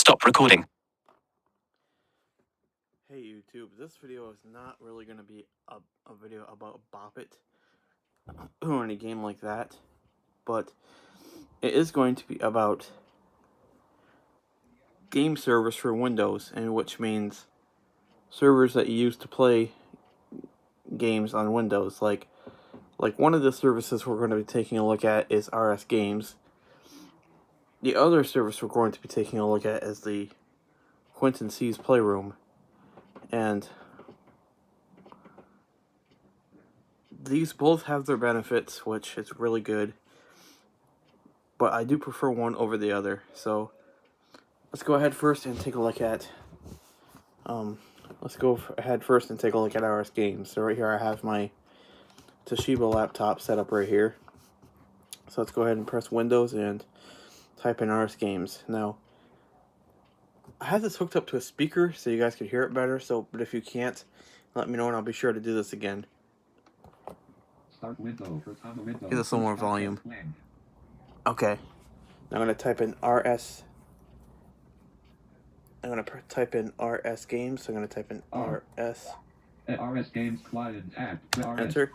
Stop recording. Hey YouTube, this video is not really going to be a video about Bop It or any game like that, but it is going to be about game servers for Windows, and which means servers that you use to play games on Windows. Like one of the services we're going to be taking a look at is RS Games. The other service we're going to be taking a look at is the Quentin C's Playroom, and these both have their benefits, which is really good, but I do prefer one over the other. So let's go ahead first and take a look at RS Games. So right here I have my Toshiba laptop set up right here. So let's go ahead and press Windows and type in RS Games. Now I have this hooked up to a speaker so you guys can hear it better. But if you can't, let me know and I'll be sure to do this again. Start window. Get this a little more volume. Okay. Now I'm going to type in RS. I'm going to type in RS Games. So I'm going to type in RS. RS Games Client app. Enter.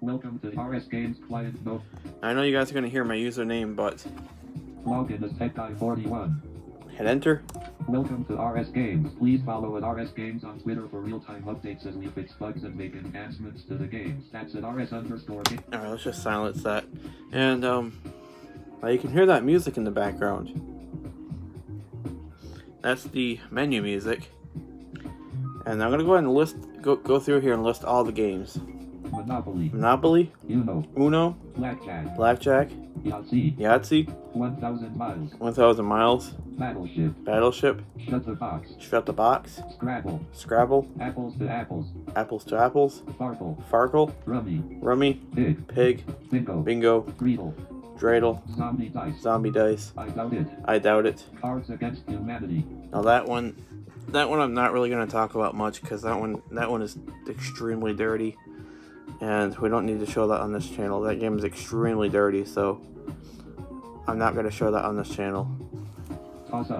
Welcome to RS Games Client. No. I know you guys are going to hear my username, but Login is TechGuy41. hit enter. Welcome to RS Games. Please follow at RS Games on Twitter for real-time updates as we fix bugs and make enhancements to the games. That's at RS_game. Alright, let's just silence that. And now you can hear that music in the background. That's the menu music. And I'm gonna go ahead and go through here and list all the games. Monopoly, Uno, Blackjack, Yahtzee, 1000 Miles, Battleship, Shut the Box, Scrabble, Apples to Apples, Farkle, Rummy, Pig, Bingo, Dreidel, Zombie Dice, I Doubt It. Cards Against Humanity. Now that one I'm not really going to talk about much because that one is extremely dirty, and we don't need to show that on this channel. That game is extremely dirty, so I'm not going to show that on this channel. Toss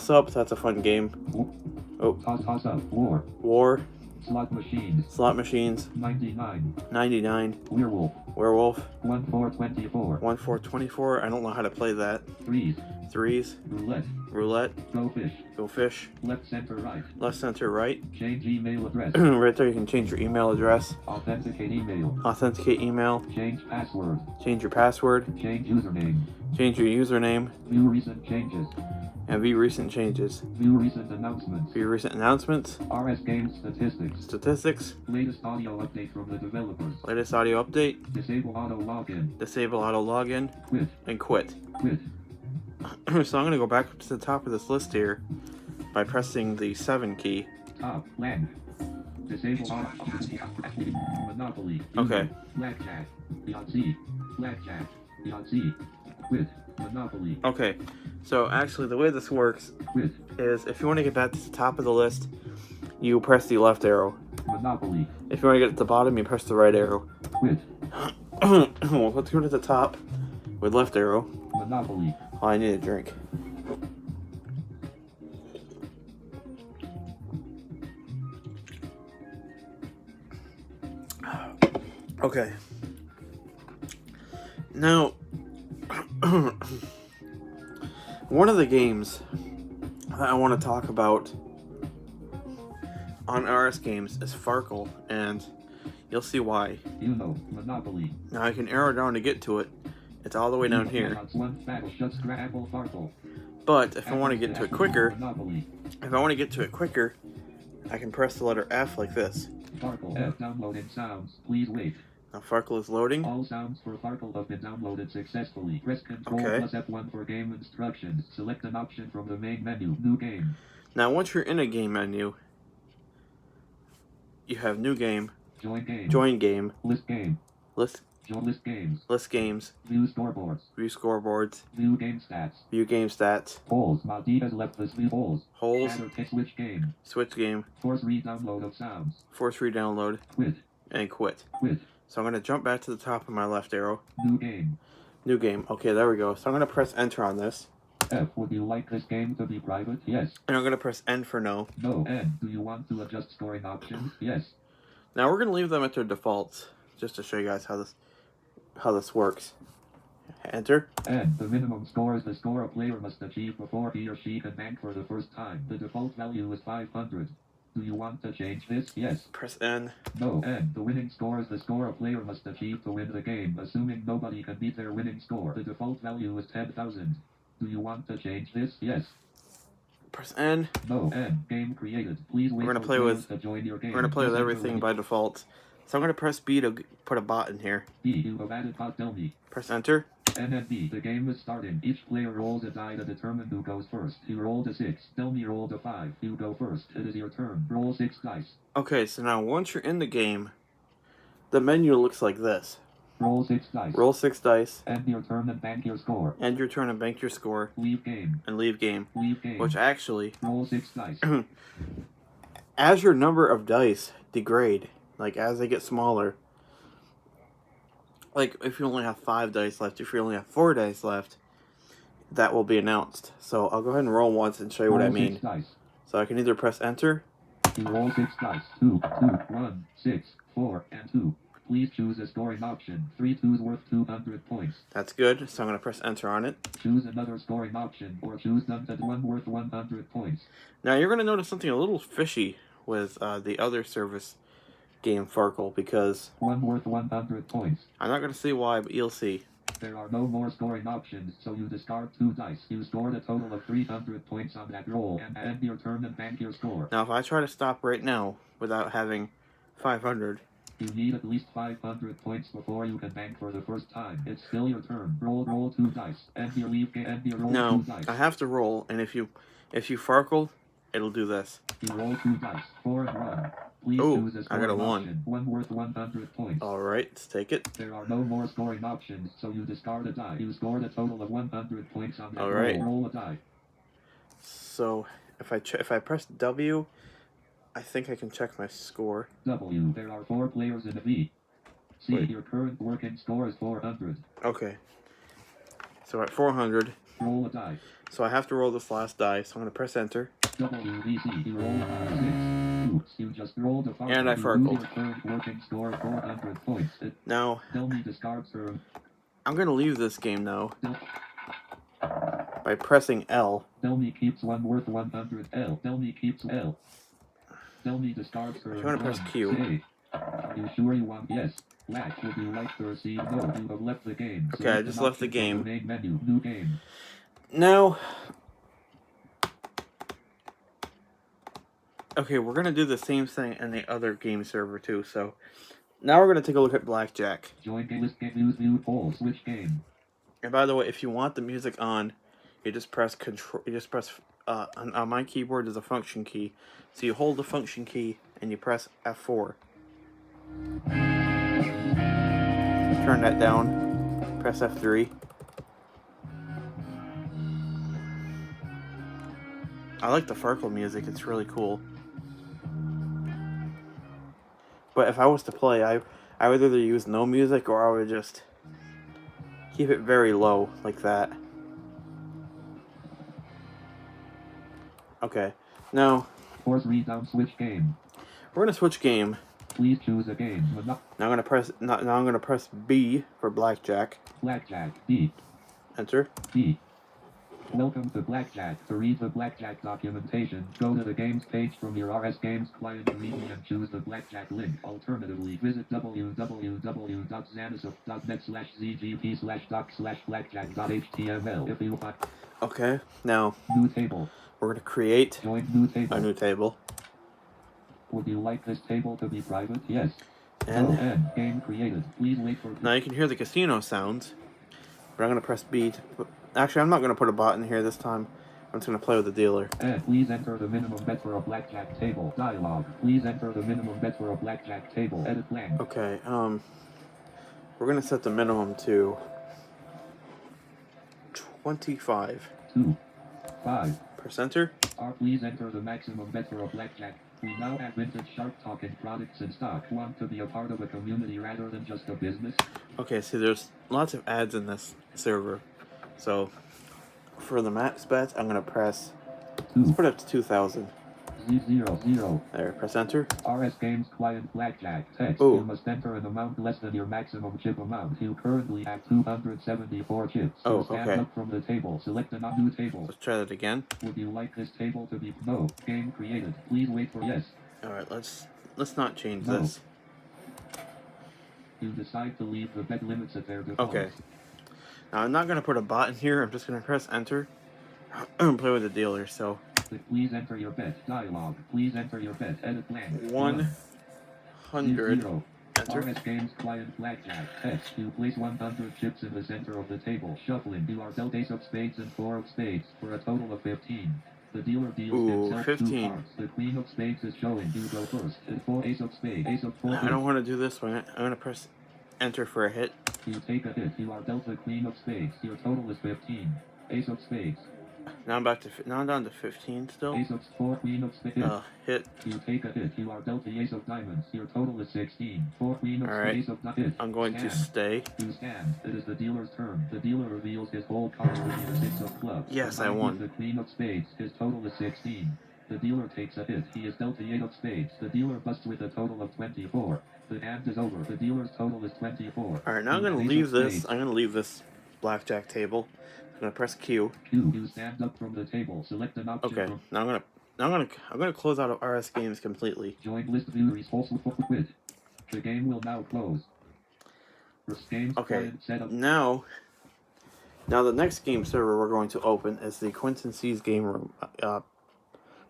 Up, that's a fun game. Toss Up. War. Slot Machines. 99. Werewolf. 1424. I don't know how to play that. Threes. Roulette. Go Fish. Left Center Right. Change email address. Right there you can change your email address. Authenticate email. Change password. Change your password. Change your username. View recent changes. And view recent changes. View recent announcements. RS Games statistics. Latest audio update from the developers. Disable auto login. Quit. So I'm going to go back to the top of this list here by pressing the 7 key. Top, land. Disable auto. Monopoly. Okay. Blackjack. Yahtzee. Quit. Monopoly. Okay. So actually the way this works is if you want to get back to the top of the list, you press the left arrow. Monopoly. If you want to get to the bottom, you press the right arrow. Quit. Well, let's go to the top with left arrow. Monopoly. Oh, I need a drink. Okay. Now, one of the games that I want to talk about on RS Games is Farkle, and you'll see why. Monopoly. Now I can arrow down to get to it. It's all the way down here. But if I want to get to it quicker, I can press the letter F like this. Farkle F downloaded sounds. Please wait. Now Farkle is loading. All sounds for Farkle have been downloaded successfully. Press Ctrl plus F1 for game instructions. Select an option from the main menu. New game. Now once you're in a game menu, you have New Game. Join game. List game. List games. View scoreboards. View game stats. Holes. Madi has left the view holes. Switch game. Force re-download of sounds. Quit. And quit. So I'm going to jump back to the top of my left arrow. New game. Okay, there we go. So I'm going to press enter on this. F. Would you like this game to be private? Yes. And I'm going to press N for no. No. N. Do you want to adjust scoring options? Yes. Now we're going to leave them at their defaults, just to show you guys how this works. Enter. And the minimum score is the score a player must achieve before he or she can bank for the first time. The default value is 500. Do you want to change this? Yes. Press N. No. And the winning score is the score a player must achieve to win the game, assuming nobody can beat their winning score. The default value is 10,000. Do you want to change this? Yes. Press N. No. N. Game created. Please wait We're gonna for play players with to join your game. We're gonna play with everything by default. So I'm gonna press B to put a bot in here. B. You have added bot. Tell me. Press Enter. N and B. The game is starting. Each player rolls a die to determine who goes first. You rolled a 6. Tell me rolled a 5. You go first. It is your turn. Roll 6 dice. Okay, so now once you're in the game, the menu looks like this. Roll 6 dice. Roll 6 dice. End your turn and bank your score. End your turn and bank your score. Leave game. And leave game. Leave game. Which actually, roll 6 dice. as your number of dice degrade, like as they get smaller, like if you only have 5 dice left, if you only have 4 dice left, that will be announced. So I'll go ahead and roll once and show you what I mean. 6 dice. So I can either press Enter. You roll 6 dice. 2, 2, 1, 6, 4, and 2. Please choose a scoring option. 3 2s worth 200 points. That's good. So I'm going to press Enter on it. Choose another scoring option, or choose none at 1 worth 100 points. Now you're going to notice something a little fishy with the other service game Farkle, because 1 worth 100 points. I'm not going to see why, but you'll see. There are no more scoring options, so you discard 2 dice. You scored a total of 300 points on that roll, and end your turn and bank your score. Now if I try to stop right now without having 500... You need at least 500 points before you can bank for the first time. It's still your turn. Roll 2 dice. End your leave game. End your roll 2 dice. I have to roll, and if you Farkle, it'll do this. You roll 2 dice. 4 and 1. Please choose a scoring I got a 1. Option. 1 worth 100 points. Alright, let's take it. There are no more scoring options, so you discard a die. You scored a total of 100 points on that Alright. roll. Roll a die. So, if I press W, I think I can check my score. W. There are 4 players in a V. C. Wait. Your current working score is 400. Okay. So at 400, Roll a die. so I have to roll this last die, so I'm going to press Enter. WVC. You roll a 6. Oops, you just rolled a 5. And I farkled. Your current working score 400 points. Now, Tell me discard turn. I'm going to leave this game, though, Tell by pressing L. me keeps 1 worth 100 L. Tell me keeps L. Tell me discard turn. You want to press Q. Say. Are you sure you want yes? Black, would you like to receive? No, you have left the game. Okay, Select I just an left the option game. from the main menu. New game. Now, okay, we're going to do the same thing in the other game server, too, so now we're going to take a look at Blackjack. Join game list game use view poll switch game. And by the way, if you want the music on, you just press control. You just press on my keyboard is a function key, so you hold the function key and you press F4. Turn that down. Press F3. I like the Farkle music. It's really cool. But if I was to play, I would either use no music or I would just keep it very low, like that. Okay, now Force read down switch game. we're gonna switch game. Please choose a game. Now I'm gonna press. Now I'm gonna press B for Blackjack. Blackjack. B. Enter. B. Welcome to Blackjack. To read the Blackjack documentation, go to the games page from your RS Games client immediately and choose the Blackjack link. Alternatively, visit www.zanisoft.net/zgp/doc/blackjack.html if you want. Okay. Now New table. we're gonna create Join new table. a new table. Would you like this table to be private? Yes. And game created. Please wait for. now you can hear the casino sounds. But I'm gonna press B to put. Actually, I'm not gonna put a bot in here this time. I'm just gonna play with the dealer. Please enter the minimum bet for a blackjack table. Dialogue. Please enter the minimum bet for a blackjack table. Edit blank. Okay. We're gonna set the minimum to 25. 2. 5. Press enter. Please enter the maximum bet for a blackjack. We now have vintage Shark Talking products in stock. Want to be a part of a community rather than just a business? Okay, see, there's lots of ads in this server. So, For the max bet, I'm gonna press. Let's put it up to 2,000. 0. There, press enter. RS Games Client Blackjack. Text. Ooh. You must enter an amount less than your maximum chip amount. You currently have 274 chips. Oh, stand okay. up from the table. Select a new table. Let's try that again. Would you like this table to be no? Game created. Please wait for yes. Alright, let's not change No. this. You decide to leave the bet limits at their default. Okay. Now I'm not gonna put a bot in here, I'm just gonna press enter and play with the dealer, so please enter your bet. Dialogue. Please enter your bet. Edit plan. 100. 0. Enter. RS Games Client Blackjack. Text. You place 100 chips in the center of the table. Shuffling. You are dealt ace of spades and 4 of spades for a total of 15. The dealer deals himself 15. 2 cards. The queen of spades is showing. You go first. And 4 ace of spades. Ace of 4. I don't want to do this one. I'm gonna press enter for a hit. You take a hit. You are dealt the queen of spades. Your total is 15. Ace of spades. Now I'm down to 15 still. Ace of 4, queen of spades. Hit. You take a hit. You are dealt the ace of diamonds. Your total is 16. 4 queen of spades of hit. I'm going to stay. You stand. It is the dealer's turn. The dealer reveals his whole card to be the 6 of clubs. Yes, I Combined won. with the queen of spades. His total is 16. The dealer takes a hit. He is dealt the 8 of spades. The dealer busts with a total of 24. The hand is over. The dealer's total is 24. Alright, now I'm gonna leave this. I'm gonna leave this blackjack table. I'm gonna press Q. You stand up from the table. Select an option. Okay. Now I'm gonna close out of RS Games completely. Join list view results with quit. The game will now close. Games Okay. Now the next game server we're going to open is the Quentin C's game room,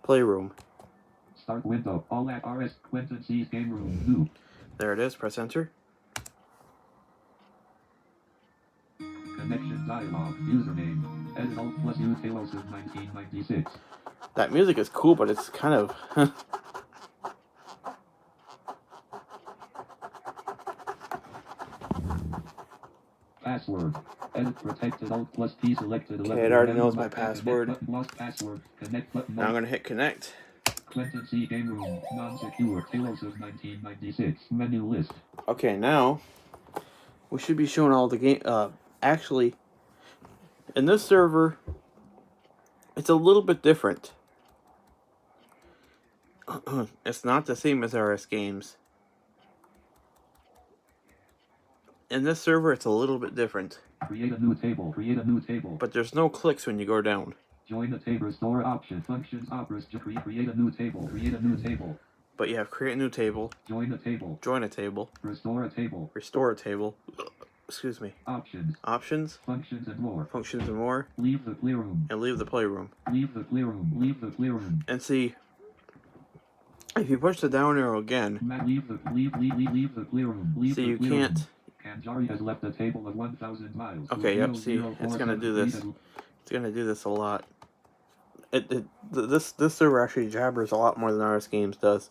playroom. Start window. All at RS Quentin C's game room. New. There it is. Press enter. Connection dialog. Username. Edit Alt plus U Talos of 1996. That music is cool, but it's kind of. Password. Edit protected Alt plus P selected. Okay, it already knows my password. Lost password. Connect button. Now I'm gonna hit connect. Quentin C game room. Non-secure. Talos of 1996. Menu list. Okay, now we should be showing all the game. Actually, in this server, it's a little bit different. It's not the same as RS Games. In this server, it's a little bit different. Create a new table. Create a new table. But there's no clicks when you go down. Join the table. Restore option. Functions. Operas. Create a new table. Create a new table. But you have create a new table. Join a table. Join a table. Restore a table. Restore a table. Excuse me. Options. Options. Functions and more. Functions and more. Leave the playroom. And leave the playroom. Leave the playroom. Leave the playroom. And see, if you push the down arrow again, leave the playroom. Leave see, the you playroom. can't. Kanjari has left a table of 1,000 miles. Okay, yep, see, it's gonna do this. It's gonna do this a lot. This server actually jabbers a lot more than RS Games does.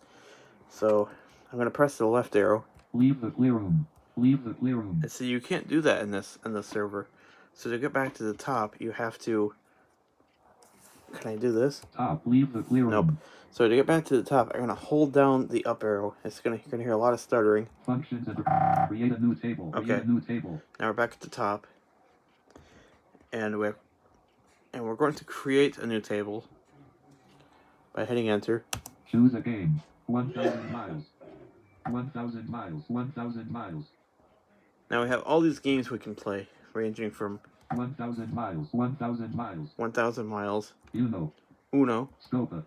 So, I'm gonna press the left arrow. Leave the playroom. Leave the playroom. And see, you can't do that in this server. So to get back to the top, you have to. Can I do this? Top. Leave the playroom. Nope. So to get back to the top, I'm gonna hold down the up arrow. You're gonna hear a lot of stuttering. Functions and create a new table. Create Okay. a new table. Now we're back at the top, and we're going to create a new table by hitting enter. Choose a game. 1,000 miles. 1,000 miles. 1,000 miles. Now we have all these games we can play, ranging from 1,000 miles. 1,000 miles. 1,000 miles. Uno. Scopa.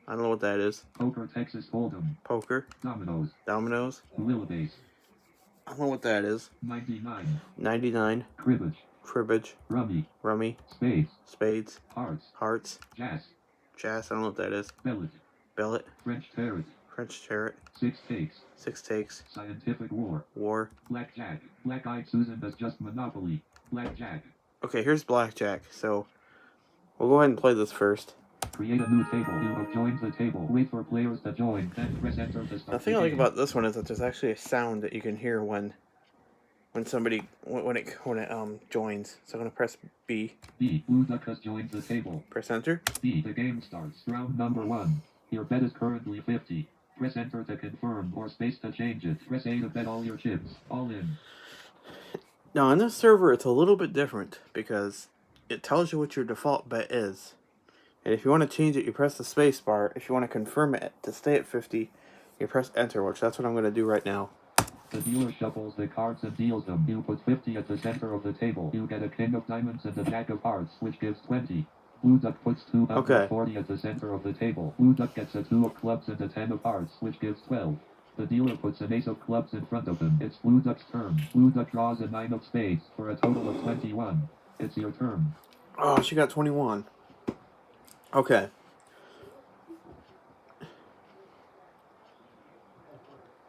I don't know what that is. Poker, Texas Hold'em. Poker. Dominoes. Willibase. I don't know what that is. 99. 99. Cribbage. Rummy. Spades. Hearts. Jazz. I don't know what that is. Bellet. French Tarot. 6 takes. Scientific War. Blackjack. Black-eyed Susan does just Monopoly. Blackjack. Okay, here's Blackjack. So, we'll go ahead and play this first. Create a new table. You have joined the table. Wait for players to join. Then press enter to start. The thing I like about this one is that there's actually a sound that you can hear when somebody when it joins. So I'm gonna press B. Blue Duck has joined the table. Press enter. The game starts. Round number 1. Your bet is currently 50. Press enter to confirm or space to change it. Press A to bet all your chips. All in. Now on this server, it's a little bit different because it tells you what your default bet is. And if you want to change it, you press the space bar. If you want to confirm it to stay at 50, you press enter, which that's what I'm going to do right now. The dealer shuffles the cards and deals them. You put 50 at the center of the table. You get a king of diamonds and a jack of hearts, which gives 20. Blue Duck puts 240 at the center of the table. Blue Duck gets a 2 of clubs and a 10 of hearts, which gives 12. The dealer puts an ace of clubs in front of him. It's Blue Duck's turn. Blue Duck draws a 9 of spades for a total of 21. It's your turn. Oh, she got 21. Okay.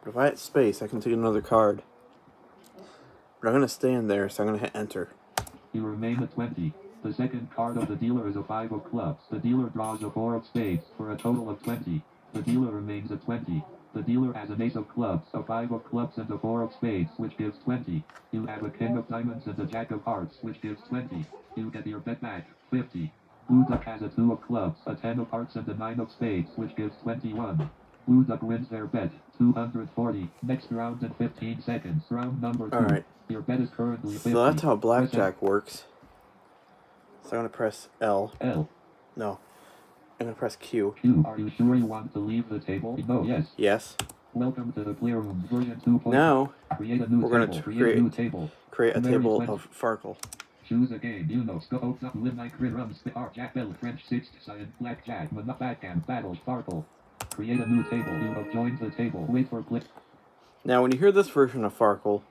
If I hit space, I can take another card. But I'm going to stand there, so I'm going to hit enter. You remain at 20. The second card of the dealer is a 5 of clubs. The dealer draws a 4 of spades for a total of 20. The dealer remains at 20. The dealer has an ace of clubs, a 5 of clubs, and a 4 of spades, which gives 20. You have a king of diamonds and a jack of hearts, which gives 20. You get your bet back, 50. Blue Duck has a 2 of clubs, a 10 of hearts, and a 9 of spades, which gives 21. Blue Duck wins their bet, 240. Next round in 15 seconds. Round number 2. Alright. Your bet is currently 50. So that's how blackjack works. So I'm going to press L. L. No. I'm going to press Q. Q. Are you sure you want to leave the table? No. Yes. Yes. Welcome to the Playroom version 2. Now, create a new we're going to create a table of Farkle. Choose a game. You know, scope up, midnight, grid, rum, spit, jack, bell, French, sixth, science, blackjack, backgammon, battles, Farkle. Create a new table. You have joined the table. Wait for click. Now, when you hear this version of Farkle,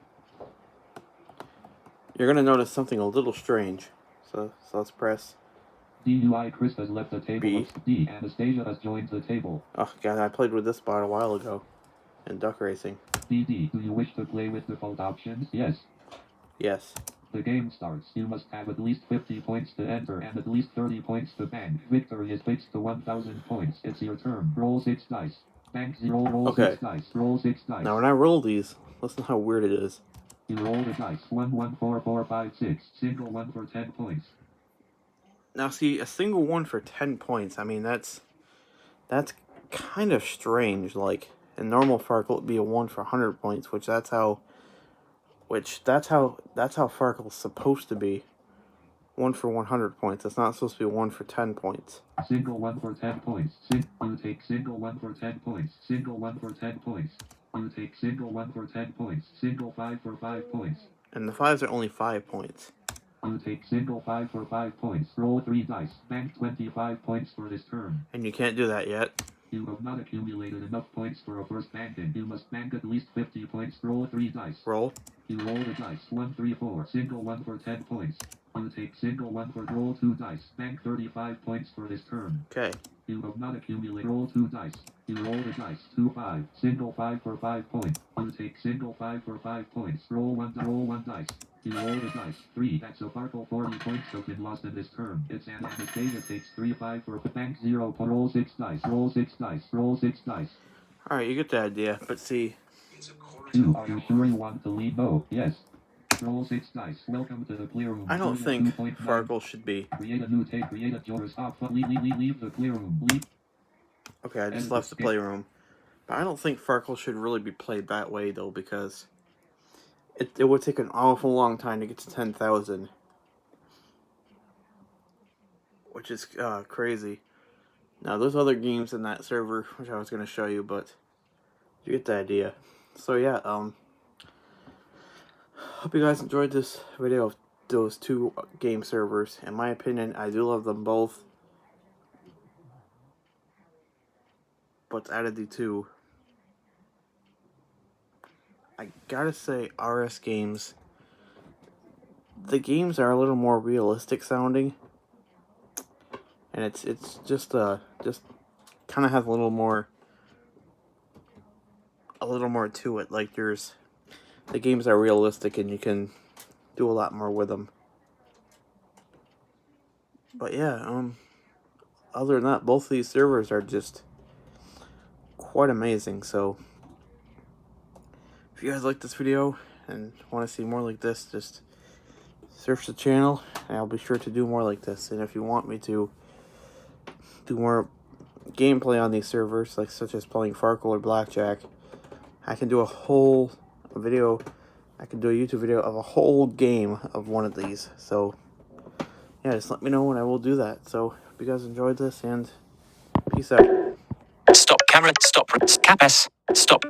you're going to notice something a little strange. So let's press DUI. Chris has left the table. B. D. Anastasia has joined the table. Oh, God, I played with this bot a while ago in duck racing. DD. Do you wish to play with default options? Yes. Yes. The game starts. You must have at least 50 points to enter and at least 30 points to bank. Victory is fixed to 1,000 points. It's your turn. Roll 6 dice. Bank 0. Roll 6 dice. Roll 6 dice. Now, when I roll these, listen how weird it is. You roll the dice. 1, 1, 4, 4, 5, 6. Single 1 for 10 points. Now, see, a single 1 for 10 points. I mean, that's kind of strange. Like, in normal Farkle, it'd be a 1 for 100 points, that's how Farkle's supposed to be. 1 for 100 points. It's not supposed to be 1 for 10 points. Single 1 for 10 points. You take single 1 for 10 points. Single 1 for 10 points. You take single 1 for 10 points. Single 5 for 5 points. And the 5s are only 5 points. You take single 5 for 5 points. Roll 3 dice. Bank 25 points for this turn. And you can't do that yet. You have not accumulated enough points for a first banking. You must bank at least 50 points. Roll 3 dice. Roll. You roll the dice. 1, 3, 4. Single 1 for 10 points. You take single 1 for roll 2 dice. Bank 35 points for this turn. Okay. You have not accumulated. Roll 2 dice. You roll the dice. 2, 5. Single 5 for 5 points. You take single 5 for 5 points. Roll 1 dice. You roll the dice. 3. That's a Farkle 40 points token lost in this turn. It's Anastasia takes 3, 5 for bank 0. Roll 6 dice. Roll 6 dice. Roll 6 dice. Alright, you get the idea. But see. 2. Are you sure you want to lead? No. Yes. Roll 6 dice. Welcome to the Playroom. I don't think Farkle should be. Create a new tape. Create a Joris. Leave the Playroom. Leave. Okay, I just left the Playroom. But I don't think Farkle should really be played that way, though, because it would take an awful long time to get to 10,000. Which is crazy. Now, there's other games in that server, which I was going to show you, but you get the idea. So, yeah, hope you guys enjoyed this video of those 2 game servers. In my opinion, I do love them both. But out of the 2, I gotta say RS games, the games are a little more realistic sounding. And it's just kind of has a little more to it. Like the games are realistic and you can do a lot more with them. But yeah, other than that, both of these servers are just quite amazing. So if you guys like this video and want to see more like this, just search the channel and I'll be sure to do more like this. And if you want me to do more gameplay on these servers, like such as playing Farkle or Blackjack, I can do a whole video. I can do a YouTube video of a whole game of one of these. So yeah, just let me know and I will do that. So, hope you guys enjoyed this, and peace out. Stop camera. Stop. Cap S. Stop.